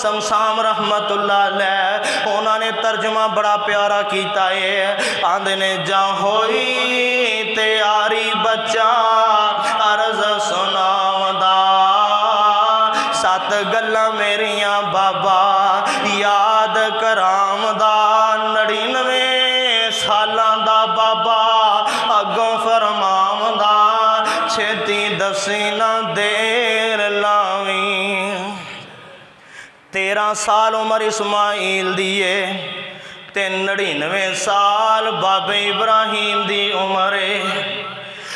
कासम साम रहमतुल्लाह अलैह उन्होंने तर्जमा बड़ा प्यारा किया है। आंदे ने जा होई तैयारी बच्चा अर्ज सुनावदा, सत गल्लां मेरियां बाबा याद करावदा। 99 सालां दा बाबा अगों फरमावदा, छेती दसी ना देर लावी। 13 साल उम्र इस्माइल दी है ते 99 साल बाबे इब्राहिम दी उम्र है।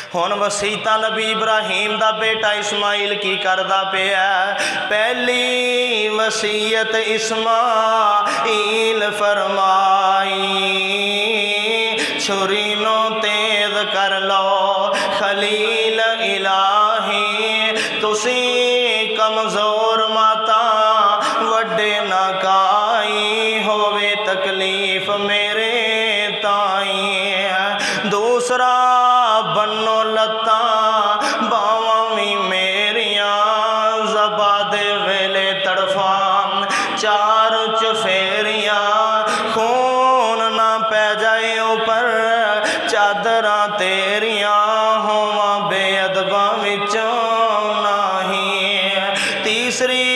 हुण वसीयत नबी इब्राहिम दा बेटा इस्माइल की करदा पिया, पहली वसीयत इस्माइल फरमाई, छुरी नो तेज कर लो खलील इलाही, तुसी कमजोर माता वड्डे ना काई, होवे तकलीफ मेरे ताई। दूसरा बनो लत्ता बावां भी मेरिया, ज़बा दे वेले तड़फा चार चफेरिया, खून ना पै जाए ऊपर चादरां तेरिया, होवां बेअदबा विचों नाही। तीसरी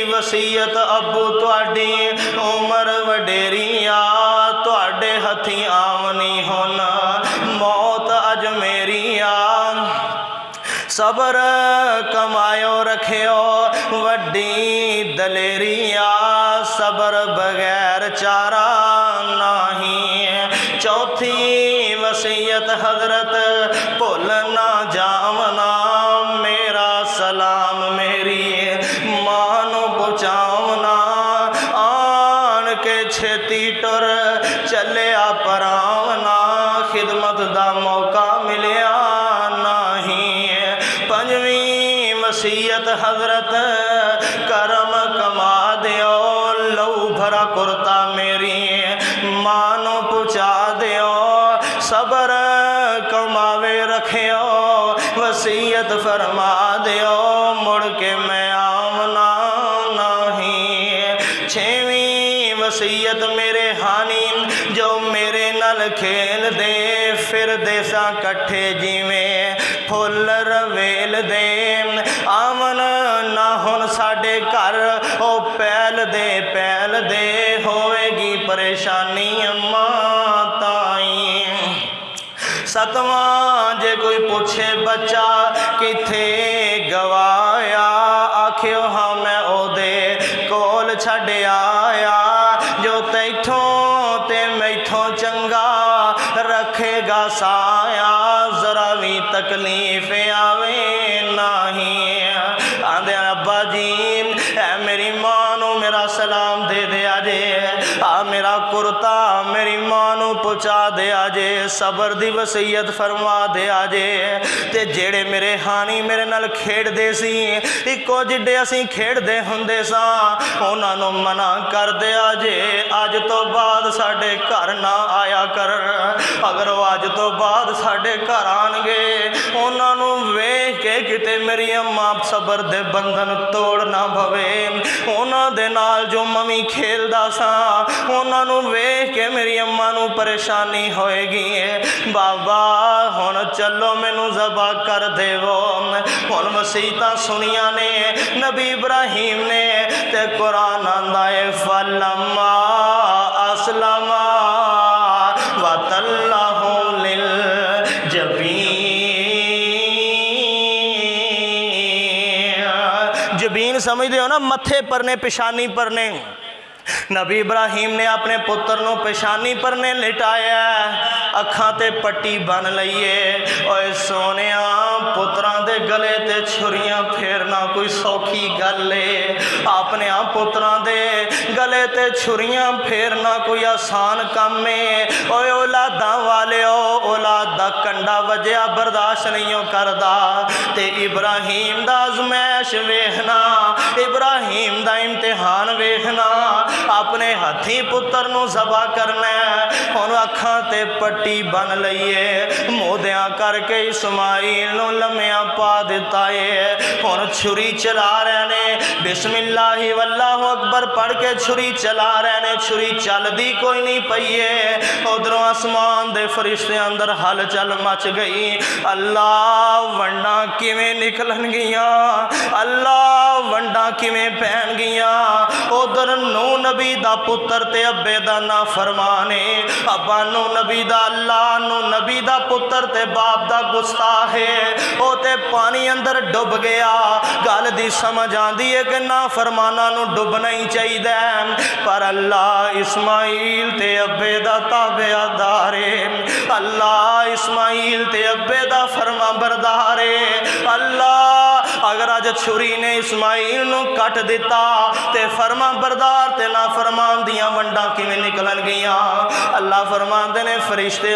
वसीयत अबू तुहाडी उम्र वडेरिया, तुहाडे हथी आवनी हुण मौत अज मेरिया, सबर कमायो रखियो वड्डी दलेरिया, सबर बगैर चारा नहीं। चौथी वसीयत हजरत भुल ना जावना, मेरा सलाम मेरी मां नू पहुंचावना, आन के छेती टुर चलिया परावना, खिदमत दा मौका मिलिया नहीं। पंजवीं वसीयत हजरत करम कमा दियो, लहू भरा कुर्ता मेरी मां नू पहुंचा दियो, सबर कमावे रखियो वसीयत फरमा दियो, मुड़ के मैं आमना नहीं। छेवीं वसीयत मेरे हानी जो मेरे नल खेल दे, फिर देसा कट्ठे जिवें फुल रवेल दे, आवन ना हुण साडे घर ओ पैल दे, होवेगी परेशानी अम्मा ताई। सतवां जे कोई पूछे बच्चा किथे गवाया, आखियो हाँ मैं ओदे कोल छड्ड आया, जो तैथों ते मैथों चंगा रखेगा साया, जरा भी तकलीफ आवे नहीं। आंदे अब्बा जी ऐ मेरी मां नू मेरा सलाम दे दिया जे, आ मेरा कुर्ता मेरी मां नू पहुंचा दिया जे, सबर दी वसीयत फरमा दिया जे। ते जेड़े मेरे हानी मेरे नाल खेडदे सी, इक्को जिड्डे असीं खेडदे हुंदे सां, उन्हां नू मना कर दिया जे, अज तो बाद साडे घर ना आया कर। अगर वो अज तो बाद साडे घर आणगे, उन्हां नू वेख के किते मेरी अम्मा सबर दे बंधन तोड़ ना पवे, उन्हां दे नाल जो ममी खेलदा सा, उन्हां नू वेख के मेरी अम्मा नू परेशानी होएगी। बाबा हुण चलो मैनू ज़बा कर देवो। हुण वसीयतां सुनिया ने नबी इब्राहिम ने, ते कुरान आंदा है फलम्मा अस्लमा वतल्लहु लिल जबीन। जबीन समझते हो ना, मथे परने पेशानी परने। नबी इब्राहिम ने अपने पुत्र नू पेशानी परने लिटाया, अखां ते पट्टी बन लईए। ओए सोनिया पुत्रां दे गले ते छुरियां फेरना कोई सौखी गल है, अपने आप पुत्रां दे गले ते छुरियां फेरना कोई आसान काम है। ओए औलादां वालिओ, औलाद दा कंडा वजया बर्दाश्त नहीं करदा, ते इब्राहिम दा आजमैश वेखना, इब्राहिम दा इम्तिहान वेखना। अपने अपने हथी पुत्र नूं ज़बा करना हुण अखां ते पट्टी बन लईए मोदियां करके इस्माइल नूं लम्मिया पा दिता है हुण छुरी चला रहे ने बिस्मिल्लाहि वल्लाहु अकबर पढ़ के छुरी चला रहे ने छुरी चलदी कोई नहीं पई है उधरों आसमान दे फरिश्ते अंदर हलचल मच गई अल्लाह वंडा किवें निकलन गियां अल्लाह वंडा किवें पैन गियां उधर नू नबी दा पुत्र ते अब्बे दा ना फरमाने अब्बा नू नबी दा अल्लाह नू नबी दा पुत्र ते बाप दा गुस्ताख है ओ ते पानी अंदर डुब गया गल दी समझ आंदी है कि ना फरमाना नू डुबना ही चाहिए पर अल्लाह इस्माइल ते अब्बे दा ताबेदार है अल्लाह इस्माइल ते अब्बे दा फरमा बरदार है अल्लाह अगर अज छुरी ने इस्माइल नू कट दिता ते फरमा बरदार ते ना फरमान दियां वंडा किवें निकलन गियां अल्लाह फरमांदे ने फरिश्ते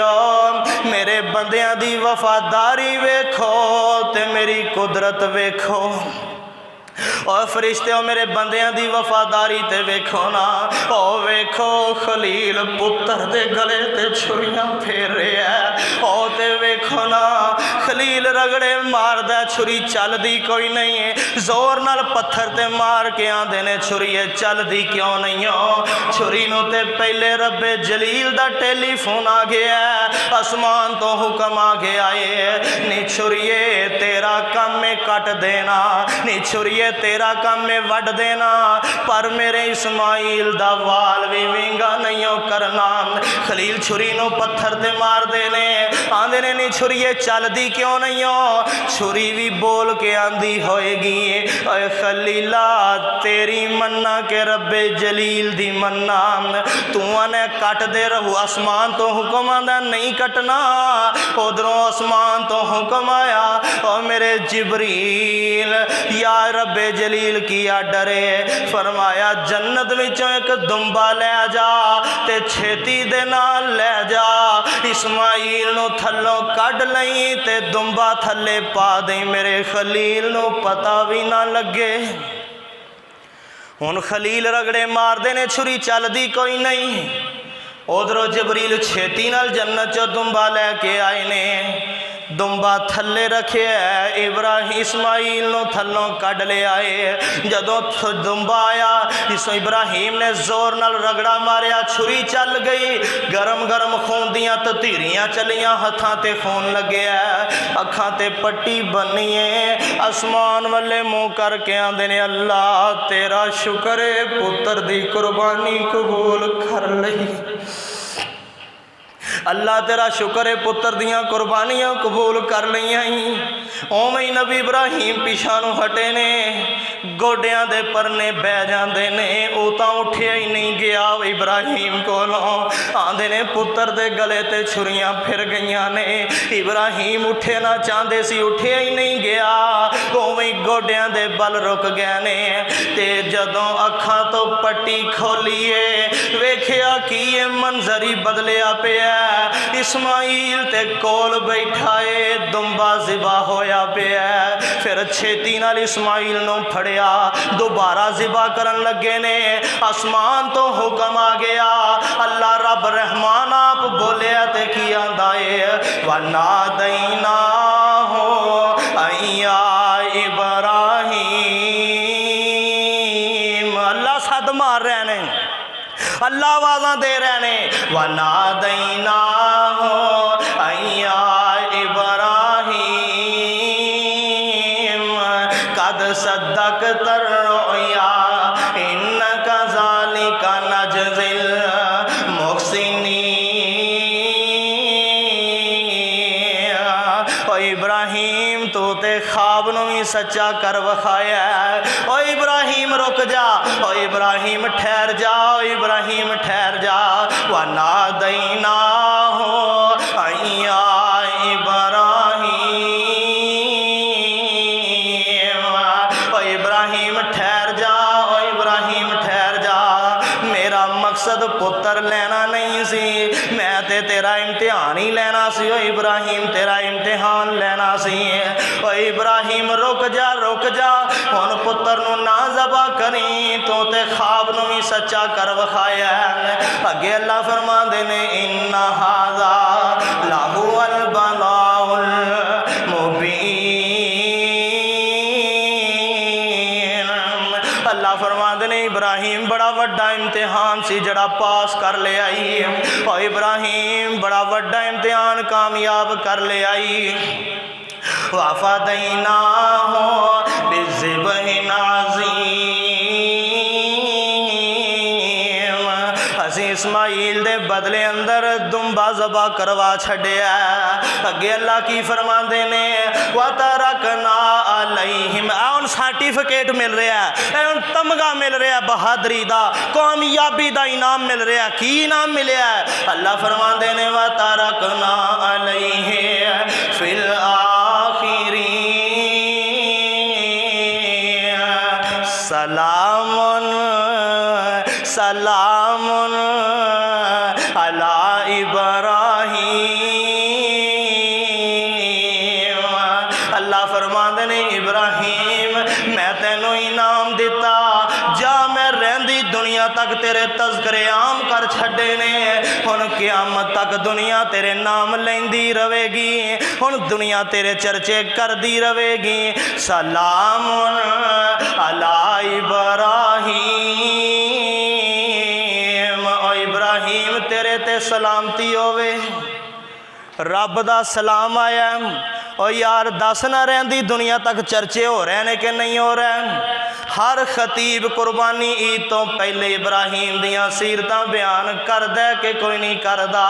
मेरे बंदियां दी वफादारी वेखो ते मेरी कुदरत वेखो और फरिश्ते मेरे बंदियां दी वफादारी ते वेखो ना ओ वेखो खलील पुत्र दे गले ते छुरियां फेर रहा है ओ ते वेखो ना खलील रगड़े मारदा छुरी चलदी कोई नहीं है जोर नाल पत्थर ते मार के आंदे ने छुरी चलदी क्यों नहीं हो छुरी नूं ते पहले रब्बे जलील दा टेलीफोन आ गया आसमान तो हुक्म आ गया है नी छुरिए तेरा काम में कट देना नी छुरिए तेरा काम में वड देना पर मेरे इस्माइल दा वाल भी विंगा नहीं हो करना खलील छुरी नूं पत्थर ते मार देने आंदे ने नी छुरिए चलदी क्यों नहीं हो छुरी भी बोल के आंदी होएगी ओए खलीला तेरी मन्ना के रब्बे जलील दी मन्ना तू ने कट दे रहू आसमान तो हुक्म आंदा नहीं कटना उधरों आसमान तो हुक्म आया और मेरे जिबरील या रब्बे जलील किया डरे फरमाया जन्नत विचों एक दुंबा ले जा ते छेती दे नाल ले जा इस्माइल नूं थल्लों कढ लई ते दुंबा थल्ले पा दे मेरे खलील नूं पता भी ना लगे हुण खलील रगड़े मारदे ने छुरी चलदी कोई नहीं उधरों जबरील छेती नाल जन्नत चो दुंबा लैके आए ने दुंबा थल्ले रखे है इब्राहिम इस्माइल नूं थल्लों कढ ले आए जदों दुंबा आया इस इब्राहिम ने जोर नाल रगड़ा मारिया छुरी चल गई गरम गरम खून दियां ततीरियां चलियां हथां ते खून लगे अखां ते पट्टी बनी है आसमान वाले मुंह करके आंदे ने अल्लाह तेरा शुक्र है पुत्र दी कुर्बानी कबूल कर लई अल्लाह तेरा शुक्र है पुत्र दियां कुर्बानियां कबूल कर लियां ही ओवें नबी इब्राहिम पिछा नूं हटे ने गोडियां दे परने बह जांदे ने वो तो उठिया ही नहीं गया इब्राहिम कोलों आंदे ने पुत्र दे गले ते छुरियां फिर गईयां ने इब्राहिम उठे ना चाहते सी उठिया ही नहीं गया ओवें गोडियां दे बल रुक गए ने ते जदों अखां तो पट्टी खोलीए वेखिया कि ये मंजर ही बदलिया पिया इस्माइल ते कोल बैठा है दुंबा ज़िबा होया पिया फिर छेती नाल इस्माइल नूं फड़िया दोबारा ज़िबा करन लगे ने आसमान तो हुक्म आ गया अल्लाह रब रहमान आप बोलिया ते की आंदा है वना दैना हो अय्या इब्राहिम अल्लाह सद मार रहे ने अल्लाह आवाज़ा दे रहे ने वना दैना हो अय्या इब्राहिम कद सद्दक तरया इन्नका ज़ालिका नजज़िल मुहसिनीन ओ इब्राहिम तो ते ख्वाब नूं भी सच्चा कर वखाया ओ इब्राहिम रुक जा ओ इब्राहिम ठहर जा ओ इब्राहिम ठहर जा वना दैना हो अय्या इब्राहिम ओ इब्राहिम ठहर जा ओ इब्राहिम ठहर जा मेरा मकसद मकसद पुत्र लेना नहीं सी, मैं ते तेरा इम्तिहान ही लेना सी। ओ इब्राहिम तेरा इम्तिहान लेना सी। ओ इब्राहिम रुक जा हुण पुत्र नूं ना ज़बा करी, तो ते ख्वाब नूं भी सच्चा कर विखाया। अगे अल्लाह फरमांदे ने इन्ना हाज़ा लाहुल बलाउल मुबीन। अल्लाह फरमांदे ने इब्राहिम बड़ा वड्डा इम्तिहान सी जड़ा पास कर ले आई। और इब्राहिम बड़ा वड्डा इम्तिहान कामयाब कर ले आई। वफ़दैना हो बिज़िब्हिन अज़ीम, असीं इस्माइल दे बदले अंदर दुम्बा ज़बा करवा छड्या। अगे अल्लाह की फरमांदे ने वतरकना अलैहिम, हुण सर्टिफिकेट मिल रहा है, हुण तमगा मिल रहा है बहादरी दा, कामयाबी दा इनाम मिल रहा। की इनाम मिलया? अल्लाह फरमांदे ने वतरकना अलैहि फिल सलामुन सलामुन अला इब्राहीम। अल्लाह फरमांदे ने इब्राहीम मैं तेनों इनाम दिता, जा मैं रहंदी दुनिया तक तेरे तज़किरे आम कर छड्डे ने। हुण क़यामत तक दुनिया तेरे नाम लैंदी रहेगी, हुण दुनिया तेरे चर्चे करदी रहेगी। सलामुन अला इब्राहीम, ओ इब्राहीम तेरे ते सलामती होवे, रब दा सलाम आया। और यार दस ना रहंदी दुनिया तक चर्चे हो रहे हैं कि नहीं हो रहे? हर खतीब कुर्बानी ईद तो पहले इब्राहीम दियां सीरतां बयान करदा कि कोई नहीं करदा।